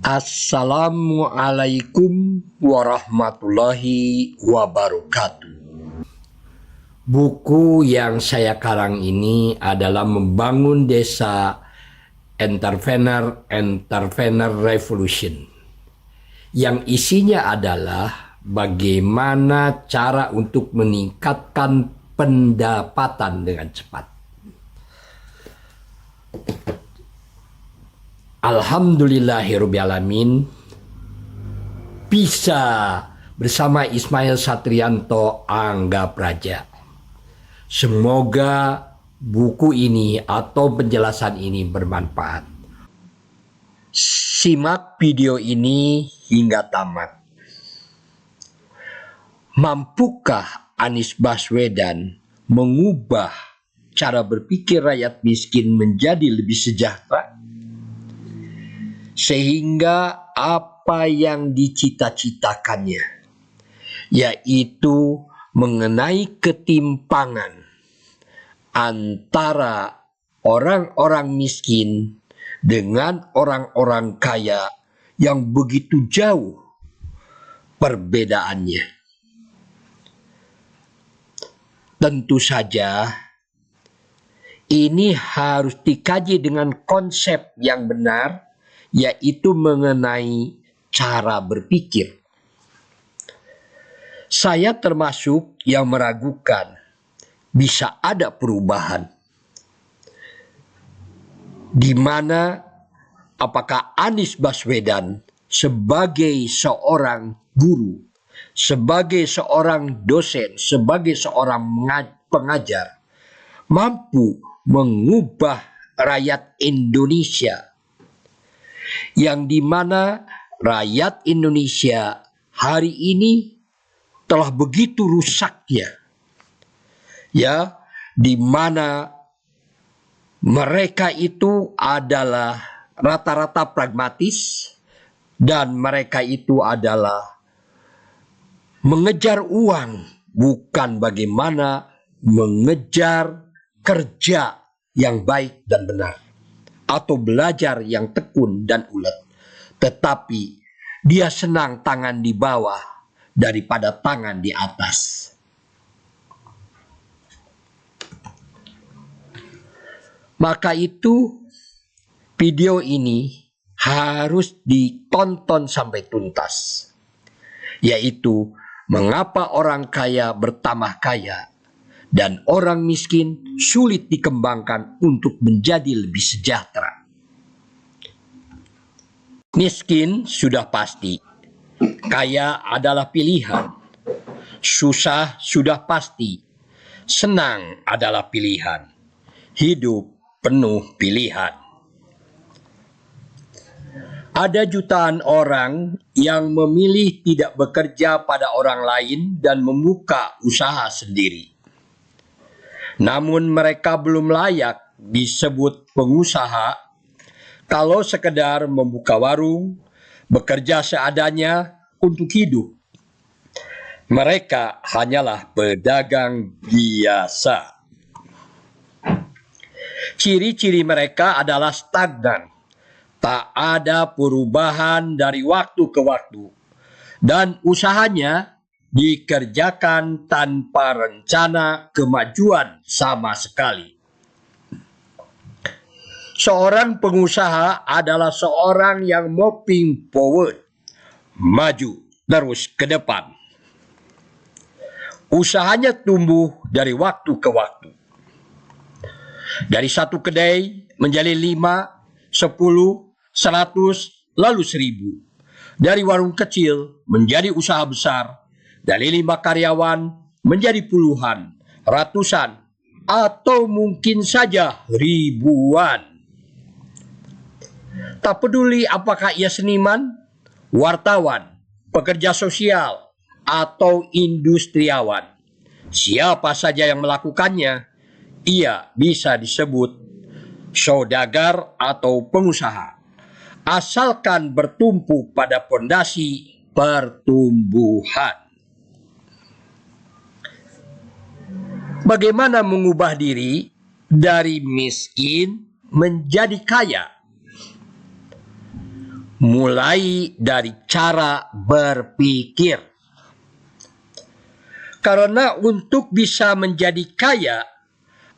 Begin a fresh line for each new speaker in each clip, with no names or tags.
Assalamualaikum warahmatullahi wabarakatuh. Buku yang saya karang ini adalah Membangun Desa Entrepreneur Revolution, yang isinya adalah bagaimana cara untuk meningkatkan pendapatan dengan cepat. Alhamdulillahirrabbilalamin, bisa bersama Ismail Satrianto Angga Praja. Semoga buku ini atau penjelasan ini bermanfaat. Simak video ini hingga tamat. Mampukah Anies Baswedan mengubah cara berpikir rakyat miskin menjadi lebih sejahtera? Sehingga apa yang dicita-citakannya, yaitu mengenai ketimpangan antara orang-orang miskin dengan orang-orang kaya yang begitu jauh perbedaannya. Tentu saja ini harus dikaji dengan konsep yang benar, yaitu mengenai cara berpikir. Saya termasuk yang meragukan bisa ada perubahan, di mana apakah Anies Baswedan sebagai seorang guru, sebagai seorang dosen, sebagai seorang pengajar, mampu mengubah rakyat Indonesia, yang dimana rakyat Indonesia hari ini telah begitu rusaknya, ya, dimana mereka itu adalah rata-rata pragmatis dan mereka itu adalah mengejar uang, bukan bagaimana mengejar kerja yang baik dan benar, atau belajar yang tekun dan ulet, tetapi dia senang tangan di bawah daripada tangan di atas. Maka itu video ini harus ditonton sampai tuntas, yaitu mengapa orang kaya bertambah kaya dan orang miskin sulit dikembangkan untuk menjadi lebih sejahtera. Miskin sudah pasti, kaya adalah pilihan, susah sudah pasti, senang adalah pilihan, hidup penuh pilihan. Ada jutaan orang yang memilih tidak bekerja pada orang lain dan membuka usaha sendiri. Namun mereka belum layak disebut pengusaha kalau sekedar membuka warung, bekerja seadanya untuk hidup. Mereka hanyalah pedagang biasa. Ciri-ciri mereka adalah stagnan, tak ada perubahan dari waktu ke waktu, dan usahanya dikerjakan tanpa rencana kemajuan sama sekali. Seorang pengusaha adalah seorang yang moving forward, maju terus ke depan. Usahanya tumbuh dari waktu ke waktu. Dari satu kedai menjadi 5, 10, 100, lalu 1000. Dari warung kecil menjadi usaha besar. Dari 5 karyawan menjadi puluhan, ratusan, atau mungkin saja ribuan. Tak peduli apakah ia seniman, wartawan, pekerja sosial, atau industriawan. Siapa saja yang melakukannya, ia bisa disebut saudagar atau pengusaha, asalkan bertumpu pada fondasi pertumbuhan. Bagaimana mengubah diri dari miskin menjadi kaya? mulai dari cara berpikir. Karena untuk bisa menjadi kaya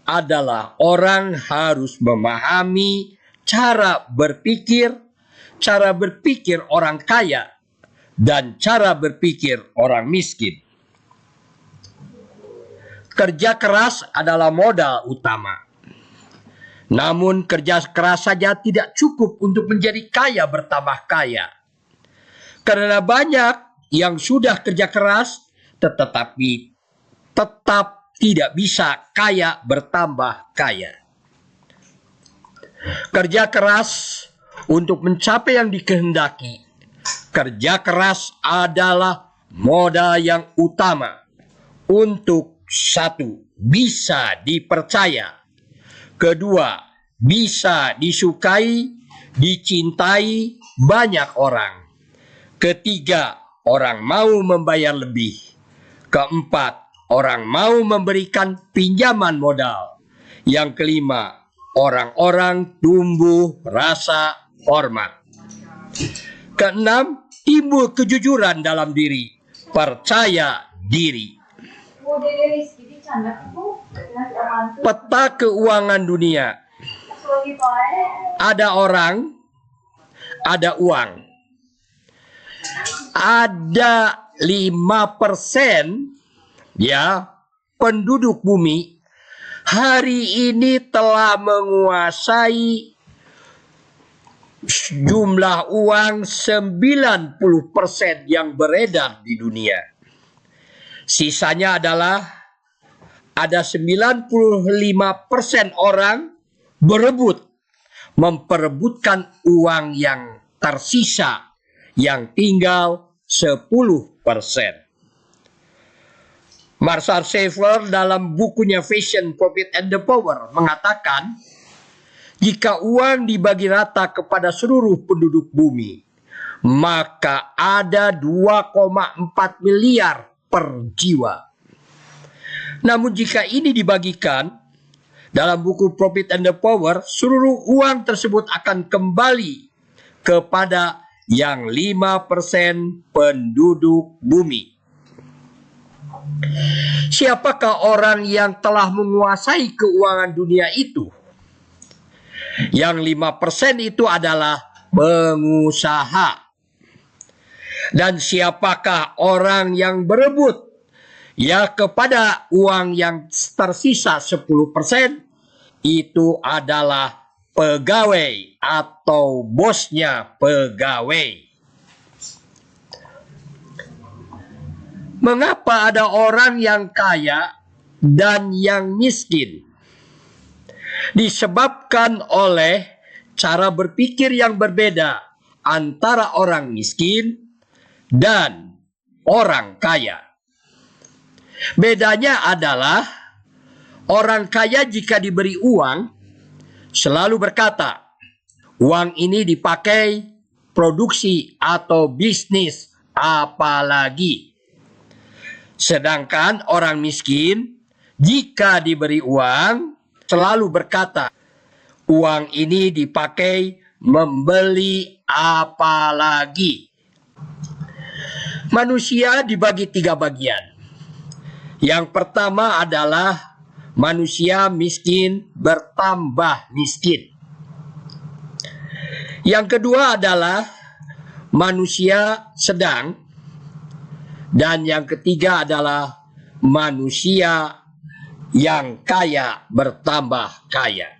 adalah orang harus memahami cara berpikir orang kaya, dan cara berpikir orang miskin. Kerja keras adalah modal utama. Namun kerja keras saja tidak cukup untuk menjadi kaya bertambah kaya. Karena banyak yang sudah kerja keras tetapi tetap tidak bisa kaya bertambah kaya. Kerja keras untuk mencapai yang dikehendaki. Kerja keras adalah modal yang utama untuk satu, bisa dipercaya. Kedua, bisa disukai, dicintai banyak orang. Ketiga, orang mau membayar lebih. Keempat, orang mau memberikan pinjaman modal. Yang kelima, orang-orang tumbuh rasa hormat. Keenam, timbul kejujuran dalam diri, percaya diri. Peta keuangan dunia. Ada orang, ada uang. Ada 5% ya penduduk bumi hari ini telah menguasai jumlah uang 90% yang beredar di dunia. Sisanya adalah ada 95% orang memperebutkan uang yang tersisa, yang tinggal 10%. Marshall Sheffer dalam bukunya Vision, Profit and the Power mengatakan, jika uang dibagi rata kepada seluruh penduduk bumi, maka ada 2,4 miliar per jiwa. Namun jika ini dibagikan, dalam buku Profit and the Power, seluruh uang tersebut akan kembali kepada yang 5% penduduk bumi. Siapakah orang yang telah menguasai keuangan dunia itu? Yang 5% itu adalah pengusaha. Dan siapakah orang yang berebut ya kepada uang yang tersisa 10%? Itu adalah pegawai atau bosnya pegawai. Mengapa ada orang yang kaya dan yang miskin? Disebabkan oleh cara berpikir yang berbeda antara orang miskin dan orang kaya. Bedanya adalah orang kaya jika diberi uang selalu berkata, uang ini dipakai produksi atau bisnis apalagi. Sedangkan orang miskin jika diberi uang selalu berkata, uang ini dipakai membeli apalagi. Manusia dibagi 3 bagian. Yang pertama adalah manusia miskin bertambah miskin. Yang kedua adalah manusia sedang. Dan yang ketiga adalah manusia yang kaya bertambah kaya.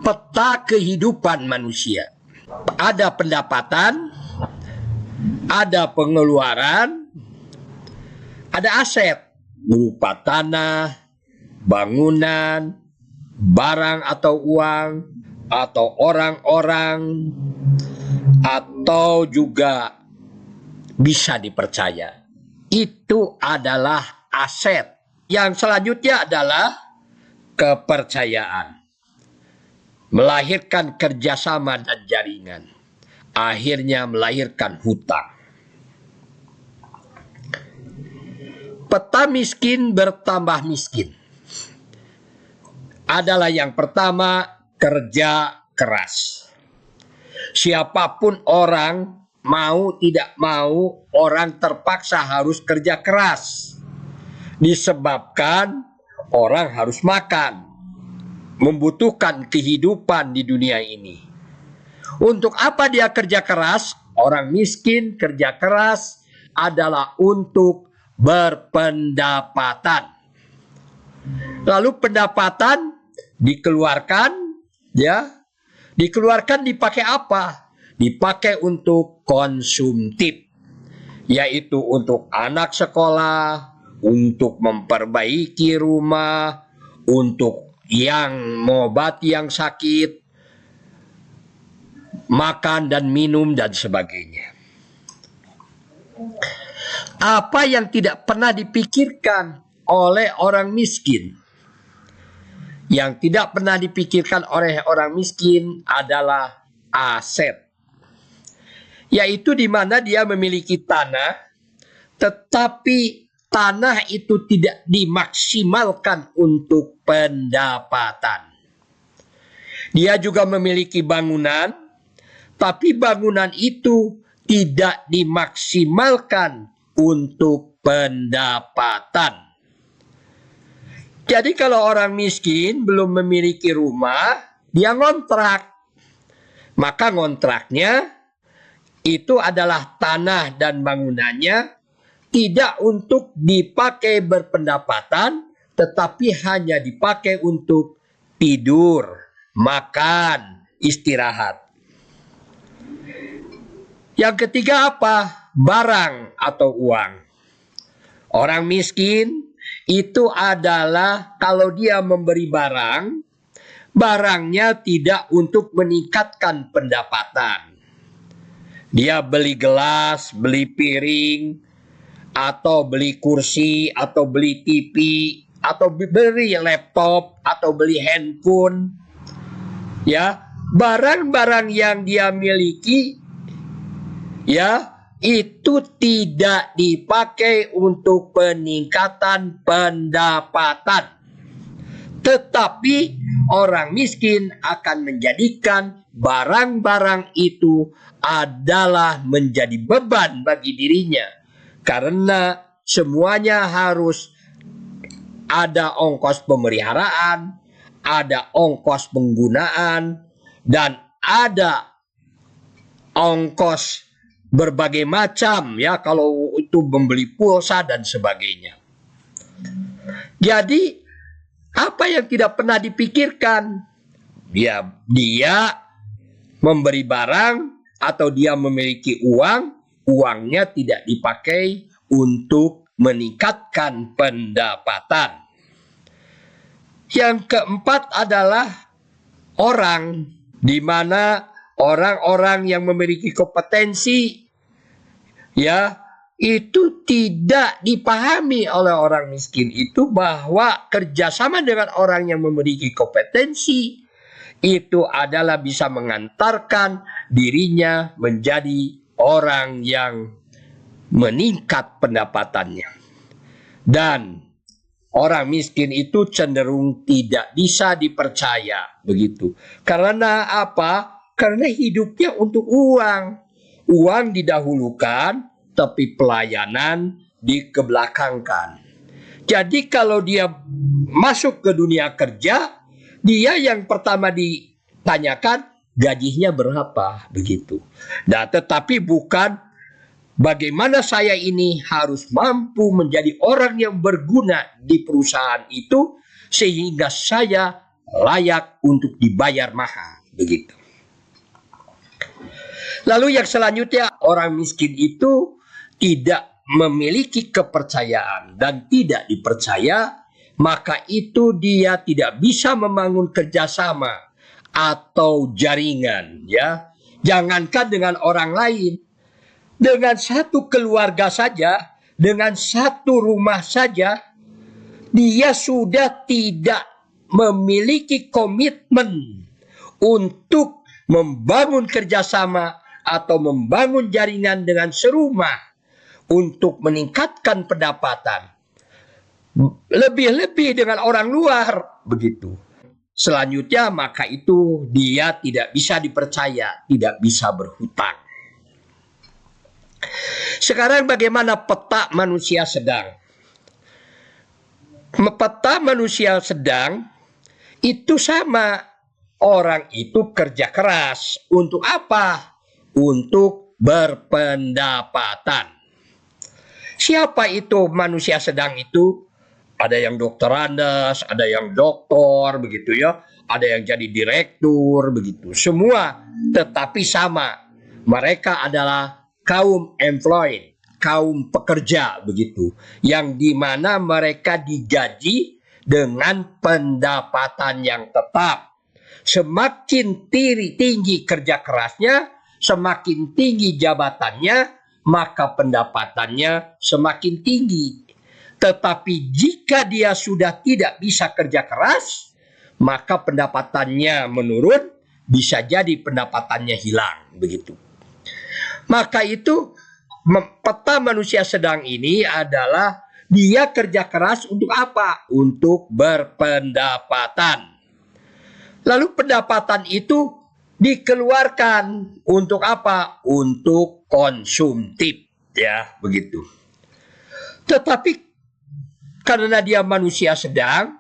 Peta kehidupan manusia. Ada pendapatan, ada pengeluaran, ada aset berupa tanah, bangunan, barang atau uang, atau orang-orang, atau juga bisa dipercaya. Itu adalah aset. Yang selanjutnya adalah kepercayaan. Melahirkan kerjasama dan jaringan. Akhirnya melahirkan hutang. Peta miskin bertambah miskin adalah yang pertama, kerja keras. Siapapun orang, mau tidak mau, orang terpaksa harus kerja keras. Disebabkan orang harus makan, membutuhkan kehidupan di dunia ini. Untuk apa dia kerja keras? Orang miskin kerja keras adalah untuk berpendapatan. Lalu pendapatan dikeluarkan, ya, dikeluarkan dipakai apa? Dipakai untuk konsumtif, yaitu untuk anak sekolah, untuk memperbaiki rumah, untuk yang mengobati yang sakit, makan dan minum dan sebagainya. Apa yang tidak pernah dipikirkan oleh orang miskin? Yang tidak pernah dipikirkan oleh orang miskin adalah aset. Yaitu di mana dia memiliki tanah, tetapi tanah itu tidak dimaksimalkan untuk pendapatan. Dia juga memiliki bangunan, tapi bangunan itu tidak dimaksimalkan untuk pendapatan. Jadi kalau orang miskin belum memiliki rumah, dia ngontrak. Maka ngontraknya itu adalah tanah dan bangunannya tidak untuk dipakai berpendapatan, tetapi hanya dipakai untuk tidur, makan, istirahat. Yang ketiga apa? Barang atau uang. Orang miskin itu adalah kalau dia memberi barang, barangnya tidak untuk meningkatkan pendapatan. Dia beli gelas, beli piring, atau beli kursi, atau beli TV, atau beli laptop, atau beli handphone. Ya, barang-barang yang dia miliki, ya, itu tidak dipakai untuk peningkatan pendapatan. Tetapi orang miskin akan menjadikan barang-barang itu adalah menjadi beban bagi dirinya. Karena semuanya harus ada ongkos pemeliharaan, ada ongkos penggunaan, dan ada ongkos berbagai macam, ya, kalau itu membeli pulsa dan sebagainya. Jadi apa yang tidak pernah dipikirkan? Dia memberi barang atau dia memiliki uang, uangnya tidak dipakai untuk meningkatkan pendapatan. Yang keempat adalah orang, di mana orang-orang yang memiliki kompetensi, ya, itu tidak dipahami oleh orang miskin itu bahwa kerjasama dengan orang yang memiliki kompetensi itu adalah bisa mengantarkan dirinya menjadi orang yang meningkat pendapatannya. Dan orang miskin itu cenderung tidak bisa dipercaya, begitu. Karena apa? Karena hidupnya untuk uang. Uang didahulukan, tapi pelayanan dikebelakangkan. Jadi kalau dia masuk ke dunia kerja, dia yang pertama ditanyakan gajinya berapa, begitu. Nah, tetapi bukan bagaimana saya ini harus mampu menjadi orang yang berguna di perusahaan itu sehingga saya layak untuk dibayar mahal, begitu. Lalu yang selanjutnya, orang miskin itu tidak memiliki kepercayaan dan tidak dipercaya, maka itu dia tidak bisa membangun kerjasama atau jaringan, ya. Jangankan dengan orang lain, dengan satu keluarga saja, dengan satu rumah saja, dia sudah tidak memiliki komitmen untuk membangun kerjasama atau membangun jaringan dengan serumah untuk meningkatkan pendapatan. Lebih-lebih dengan orang luar, begitu. selanjutnya maka itu dia tidak bisa dipercaya, tidak bisa berhutang. Sekarang bagaimana peta manusia sedang? Peta manusia sedang itu sama. Orang itu kerja keras. Untuk apa? Untuk berpendapatan. Siapa itu manusia sedang itu? Ada yang doktorandes, ada yang doktor, begitu ya. Ada yang jadi direktur, begitu. Semua tetapi sama. Mereka adalah kaum employed, kaum pekerja, begitu. Yang dimana mereka digaji dengan pendapatan yang tetap. Semakin tinggi kerja kerasnya, semakin tinggi jabatannya, maka pendapatannya semakin tinggi. Tetapi jika dia sudah tidak bisa kerja keras, maka pendapatannya menurun, bisa jadi pendapatannya hilang, begitu. Maka itu peta manusia sedang ini adalah dia kerja keras untuk apa? Untuk berpendapatan. Lalu pendapatan itu dikeluarkan untuk apa? Untuk konsumtif, ya, begitu. Tetapi karena dia manusia sedang,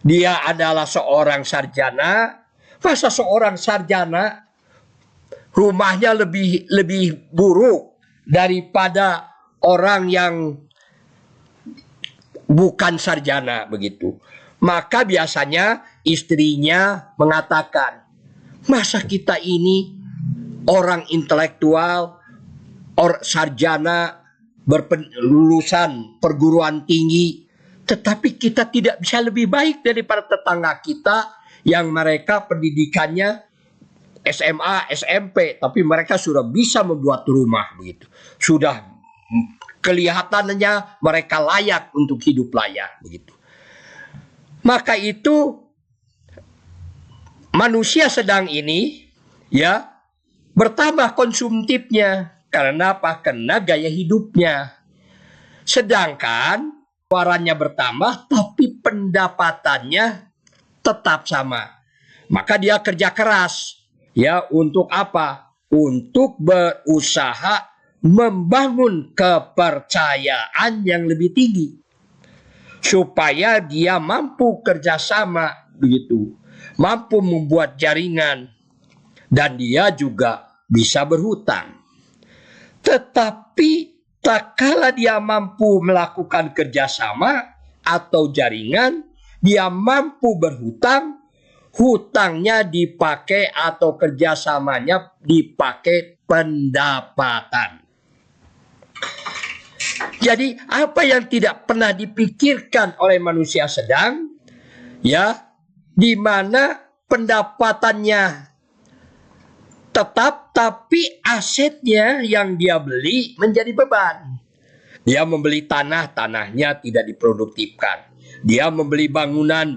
dia adalah seorang sarjana. Masa seorang sarjana rumahnya lebih buruk daripada orang yang bukan sarjana, begitu. Maka biasanya istrinya mengatakan, masa kita ini orang intelektual, sarjana, lulusan perguruan tinggi, tetapi kita tidak bisa lebih baik daripada tetangga kita yang mereka pendidikannya SMA, SMP, tapi mereka sudah bisa membuat rumah, begitu. Sudah kelihatannya mereka layak untuk hidup layak, begitu. Maka itu manusia sedang ini ya bertambah konsumtifnya. Karena apa? Karena gaya hidupnya. Sedangkan warannya bertambah tapi pendapatannya tetap sama. Maka dia kerja keras ya untuk apa? Untuk berusaha membangun kepercayaan yang lebih tinggi. Supaya dia mampu kerjasama, begitu, mampu membuat jaringan, dan dia juga bisa berhutang. Tetapi tak kala dia mampu melakukan kerjasama atau jaringan, dia mampu berhutang, hutangnya dipakai atau kerjasamanya dipakai pendapatan. Jadi apa yang tidak pernah dipikirkan oleh manusia sedang, ya, di mana pendapatannya tetap tapi asetnya yang dia beli menjadi beban. Dia membeli tanahnya tidak diproduktifkan. Dia membeli bangunan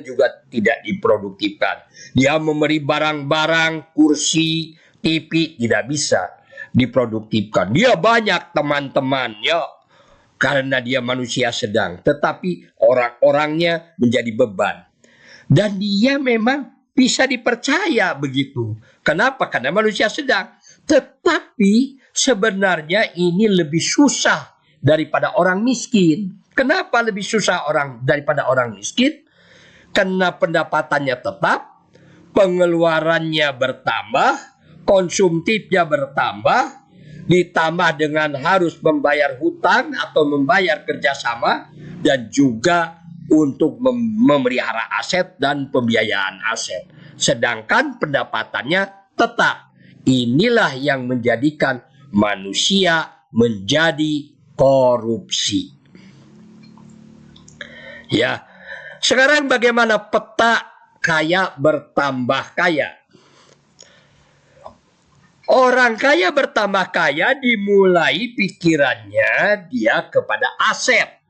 juga tidak diproduktifkan. Dia memberi barang-barang, kursi, TV tidak bisa diproduktifkan. Dia banyak teman-teman ya karena dia manusia sedang, tetapi orang-orangnya menjadi beban. Dan dia memang bisa dipercaya begitu. Kenapa? Karena manusia sedang. Tetapi sebenarnya ini lebih susah daripada orang miskin. Kenapa lebih susah daripada orang miskin? Karena pendapatannya tetap, pengeluarannya bertambah, konsumtifnya bertambah, ditambah dengan harus membayar hutang atau membayar kerjasama, dan juga untuk memelihara aset dan pembiayaan aset. Sedangkan pendapatannya tetap. Inilah yang menjadikan manusia menjadi korupsi. Ya, sekarang bagaimana peta kaya bertambah kaya? Orang kaya bertambah kaya dimulai pikirannya dia kepada aset.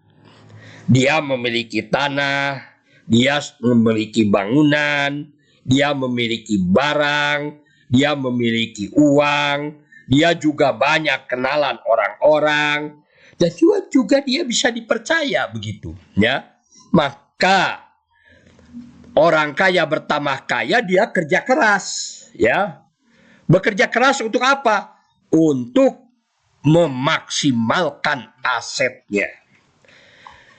Dia memiliki tanah, dia memiliki bangunan, dia memiliki barang, dia memiliki uang, dia juga banyak kenalan orang-orang, dan juga dia bisa dipercaya begitu, ya. Maka Orang kaya bertambah kaya, dia kerja keras, ya. Bekerja keras untuk apa? Untuk memaksimalkan asetnya.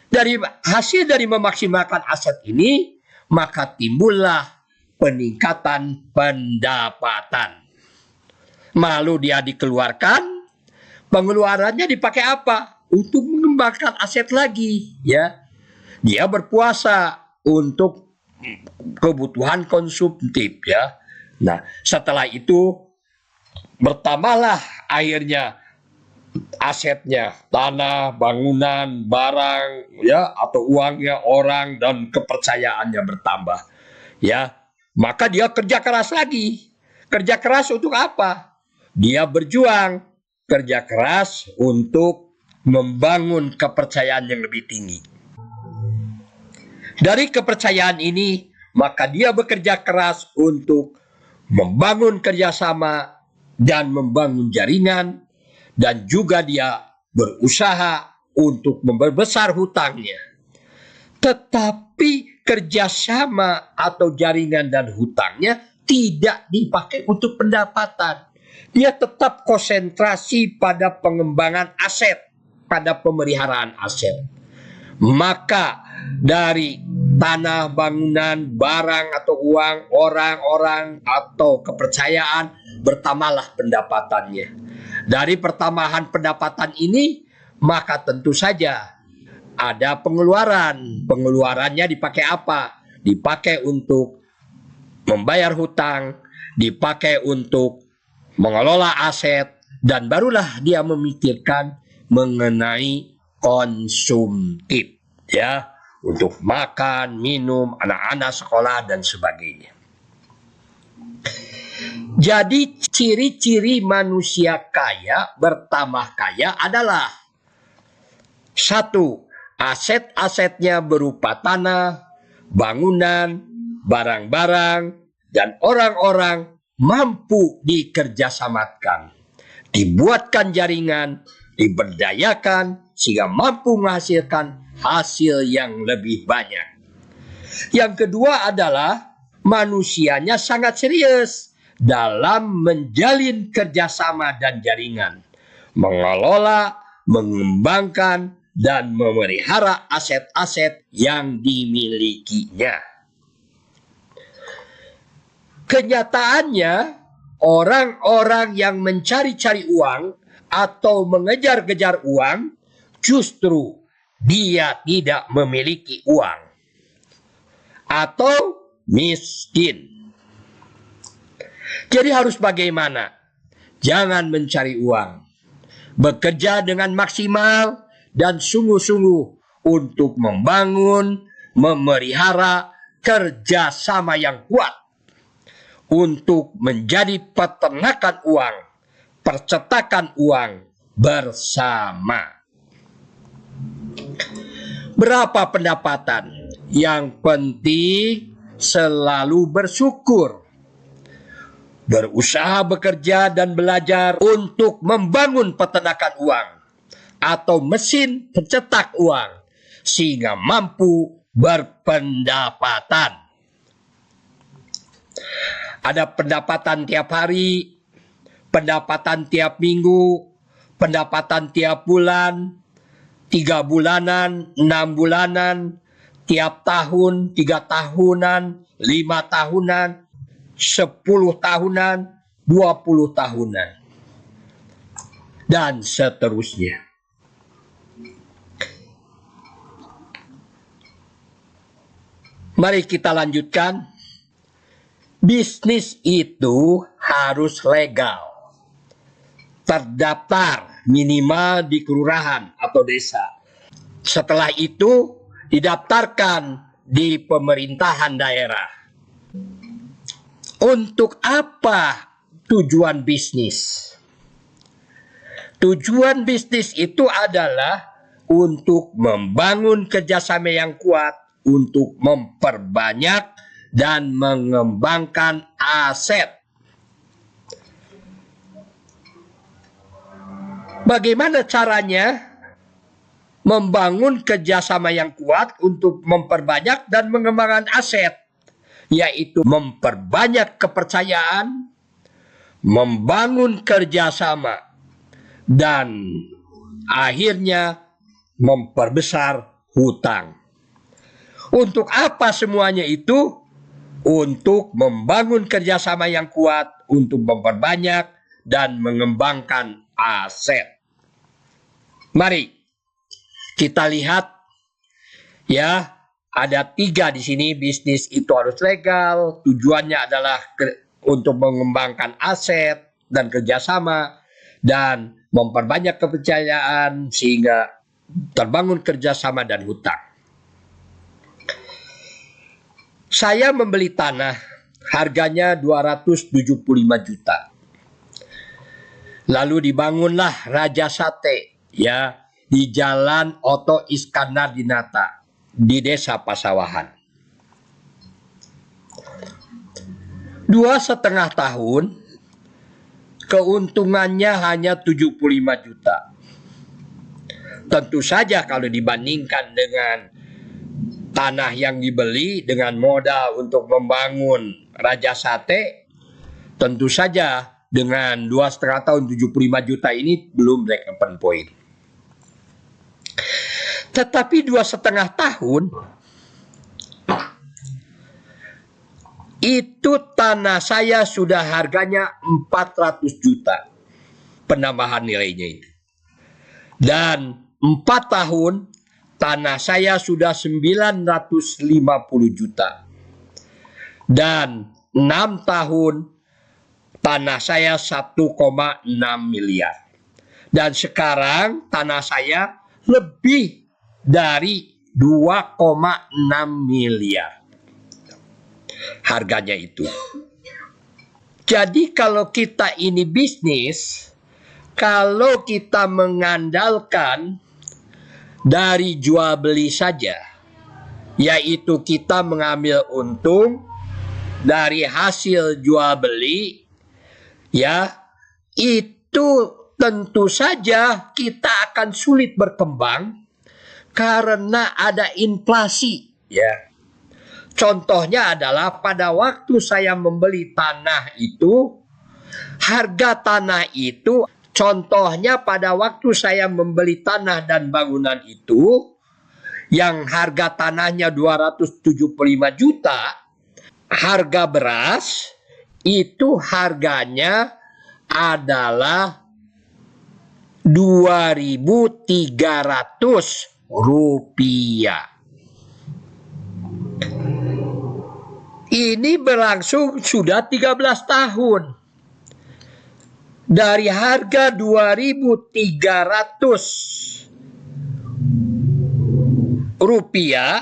Dari hasil dari memaksimalkan aset ini, maka timbullah peningkatan pendapatan. Lalu dia dikeluarkan, pengeluarannya dipakai apa? Untuk mengembangkan aset lagi, ya. Dia berpuasa untuk kebutuhan konsumtif, ya. Nah, setelah itu bertambahlah akhirnya asetnya, tanah, bangunan, barang, ya, atau uangnya, orang, dan kepercayaannya bertambah, ya. Maka dia kerja keras lagi. Kerja keras untuk apa? Dia berjuang, kerja keras untuk membangun kepercayaan yang lebih tinggi. Dari kepercayaan ini, maka dia bekerja keras untuk membangun kerjasama dan membangun jaringan, dan juga dia berusaha untuk memperbesar hutangnya. Tetapi kerjasama atau jaringan dan hutangnya tidak dipakai untuk pendapatan. Dia tetap konsentrasi pada pengembangan aset, pada pemeliharaan aset. Maka dari tanah, bangunan, barang atau uang, orang-orang atau kepercayaan, bertambahlah pendapatannya. Dari pertambahan pendapatan ini, maka tentu saja ada pengeluaran. Pengeluarannya dipakai apa? Dipakai untuk membayar hutang, dipakai untuk mengelola aset, dan barulah dia memikirkan mengenai konsumtif, ya, untuk makan, minum, anak-anak sekolah, dan sebagainya. Jadi ciri-ciri manusia kaya bertambah kaya adalah: 1. Aset-asetnya berupa tanah, bangunan, barang-barang, dan orang-orang mampu dikerjasamakan, dibuatkan jaringan, diberdayakan, sehingga mampu menghasilkan hasil yang lebih banyak. Yang kedua adalah manusianya sangat serius dalam menjalin kerjasama dan jaringan, mengelola, mengembangkan, dan memelihara aset-aset yang dimilikinya. Kenyataannya, orang-orang yang mencari-cari uang atau mengejar-kejar uang, justru dia tidak memiliki uang atau miskin. Jadi harus bagaimana? Jangan mencari uang. Bekerja dengan maksimal dan sungguh-sungguh untuk membangun, memelihara kerjasama yang kuat untuk menjadi peternakan uang, percetakan uang bersama. Berapa pendapatan? Yang penting selalu bersyukur. Berusaha bekerja dan belajar untuk membangun peternakan uang atau mesin pencetak uang sehingga mampu berpendapatan. Ada pendapatan tiap hari, pendapatan tiap minggu, pendapatan tiap bulan, 3 bulanan, 6 bulanan, tiap tahun, 3 tahunan, 5 tahunan, 10 tahunan, 20 tahunan, dan seterusnya. Mari kita lanjutkan. Bisnis itu harus legal, terdaftar minimal di kelurahan atau desa. Setelah itu didaftarkan di pemerintahan daerah. Untuk apa tujuan bisnis? Tujuan bisnis itu adalah untuk membangun kerjasama yang kuat, untuk memperbanyak dan mengembangkan aset. Bagaimana caranya membangun kerjasama yang kuat untuk memperbanyak dan mengembangkan aset? yaitu memperbanyak kepercayaan, membangun kerjasama, dan akhirnya memperbesar hutang. Untuk apa semuanya itu? Untuk membangun kerjasama yang kuat, untuk memperbanyak dan mengembangkan aset. Mari kita lihat ya, ada 3 di sini. Bisnis itu harus legal, tujuannya adalah untuk mengembangkan aset dan kerjasama dan memperbanyak kepercayaan sehingga terbangun kerjasama dan hutang. Saya membeli tanah, harganya 275 juta. Lalu dibangunlah Raja Sate ya di Jalan Oto Iskandar Dinata di Desa Pasawahan. 2,5 tahun keuntungannya hanya 75 juta. Tentu saja kalau dibandingkan dengan tanah yang dibeli dengan modal untuk membangun Raja Sate, tentu saja dengan 2,5 tahun 75 juta ini belum break even point. Tetapi 2,5 tahun itu tanah saya sudah harganya 400 juta penambahan nilainya ini. Dan 4 tahun tanah saya sudah 950 juta. Dan 6 tahun tanah saya 1,6 miliar. Dan sekarang tanah saya lebih dari 2,6 miliar. Harganya itu. Jadi kalau kita ini bisnis, kalau kita mengandalkan dari jual beli saja, yaitu kita mengambil untung dari hasil jual beli, ya, itu tentu saja kita akan sulit berkembang karena ada inflasi, ya. Contohnya adalah pada waktu saya membeli tanah itu, harga tanah itu, contohnya pada waktu saya membeli tanah dan bangunan itu, yang harga tanahnya 275 juta, harga beras itu harganya adalah 2.300 rupiah. Ini berlangsung sudah 13 tahun. Dari harga 2.300 rupiah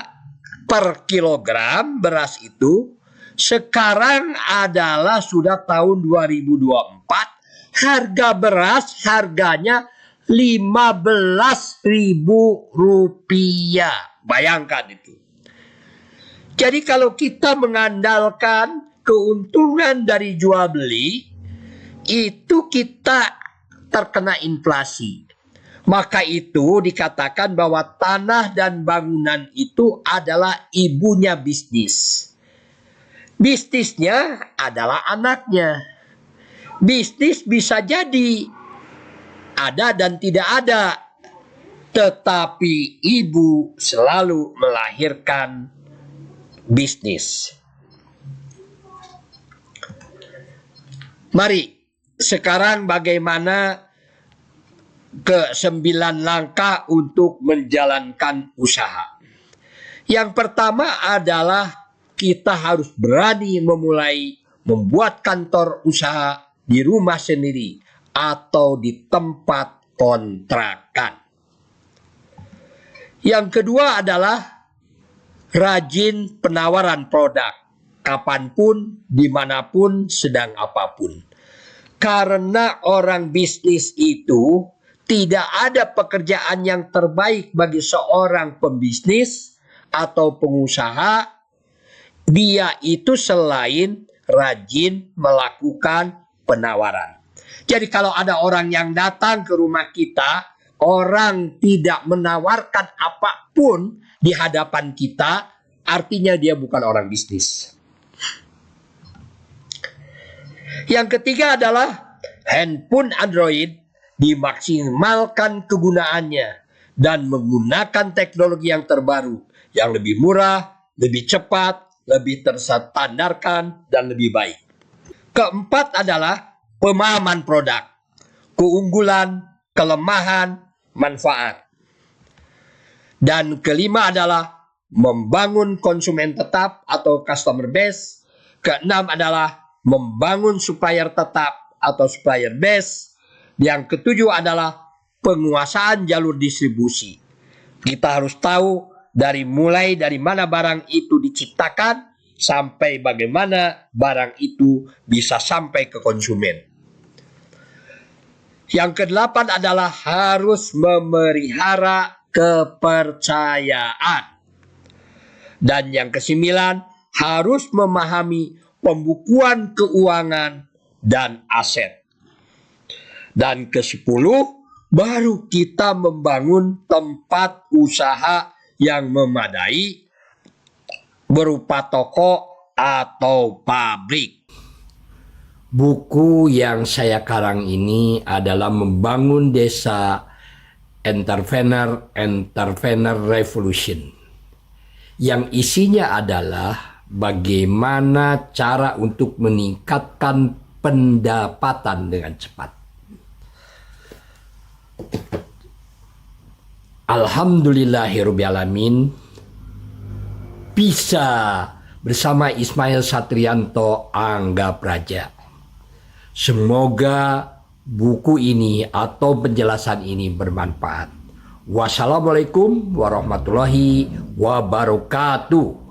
per kilogram beras itu, sekarang adalah sudah tahun 2024, harga beras harganya 15.000 rupiah. Bayangkan itu. Jadi kalau kita mengandalkan keuntungan dari jual beli, itu kita terkena inflasi. Maka itu dikatakan bahwa tanah dan bangunan itu adalah ibunya bisnis. Bisnisnya adalah anaknya. Bisnis bisa jadi ada dan tidak ada, tetapi ibu selalu melahirkan bisnis. Mari sekarang bagaimana ke-9 langkah untuk menjalankan usaha. Yang pertama adalah kita harus berani memulai membuat kantor usaha di rumah sendiri atau di tempat kontrakan. Yang kedua adalah rajin penawaran produk, kapanpun, dimanapun, sedang apapun. Karena orang bisnis itu tidak ada pekerjaan yang terbaik bagi seorang pembisnis atau pengusaha, dia itu selain rajin melakukan penawaran. Jadi kalau ada orang yang datang ke rumah kita, orang tidak menawarkan apapun di hadapan kita, artinya dia bukan orang bisnis. Yang ketiga adalah handphone Android dimaksimalkan kegunaannya dan menggunakan teknologi yang terbaru, yang lebih murah, lebih cepat, lebih terstandarkan, dan lebih baik. Keempat adalah pemahaman produk, keunggulan, kelemahan, manfaat. Dan kelima adalah membangun konsumen tetap atau customer base. Keenam adalah membangun supplier tetap atau supplier base. Yang ketujuh adalah penguasaan jalur distribusi. Kita harus tahu mulai dari mana barang itu diciptakan sampai bagaimana barang itu bisa sampai ke konsumen. Yang kedelapan adalah harus memelihara kepercayaan. Dan yang kesembilan, harus memahami pembukuan keuangan dan aset. Dan kesepuluh, baru kita membangun tempat usaha yang memadai berupa toko atau pabrik. Buku yang saya karang ini adalah Membangun Desa Entrepreneur Revolution, yang isinya adalah bagaimana cara untuk meningkatkan pendapatan dengan cepat. Alhamdulillahirrabbilalamin, bisa bersama Ismail Satrianto Angga Praja. Semoga buku ini atau penjelasan ini bermanfaat. Wassalamualaikum warahmatullahi wabarakatuh.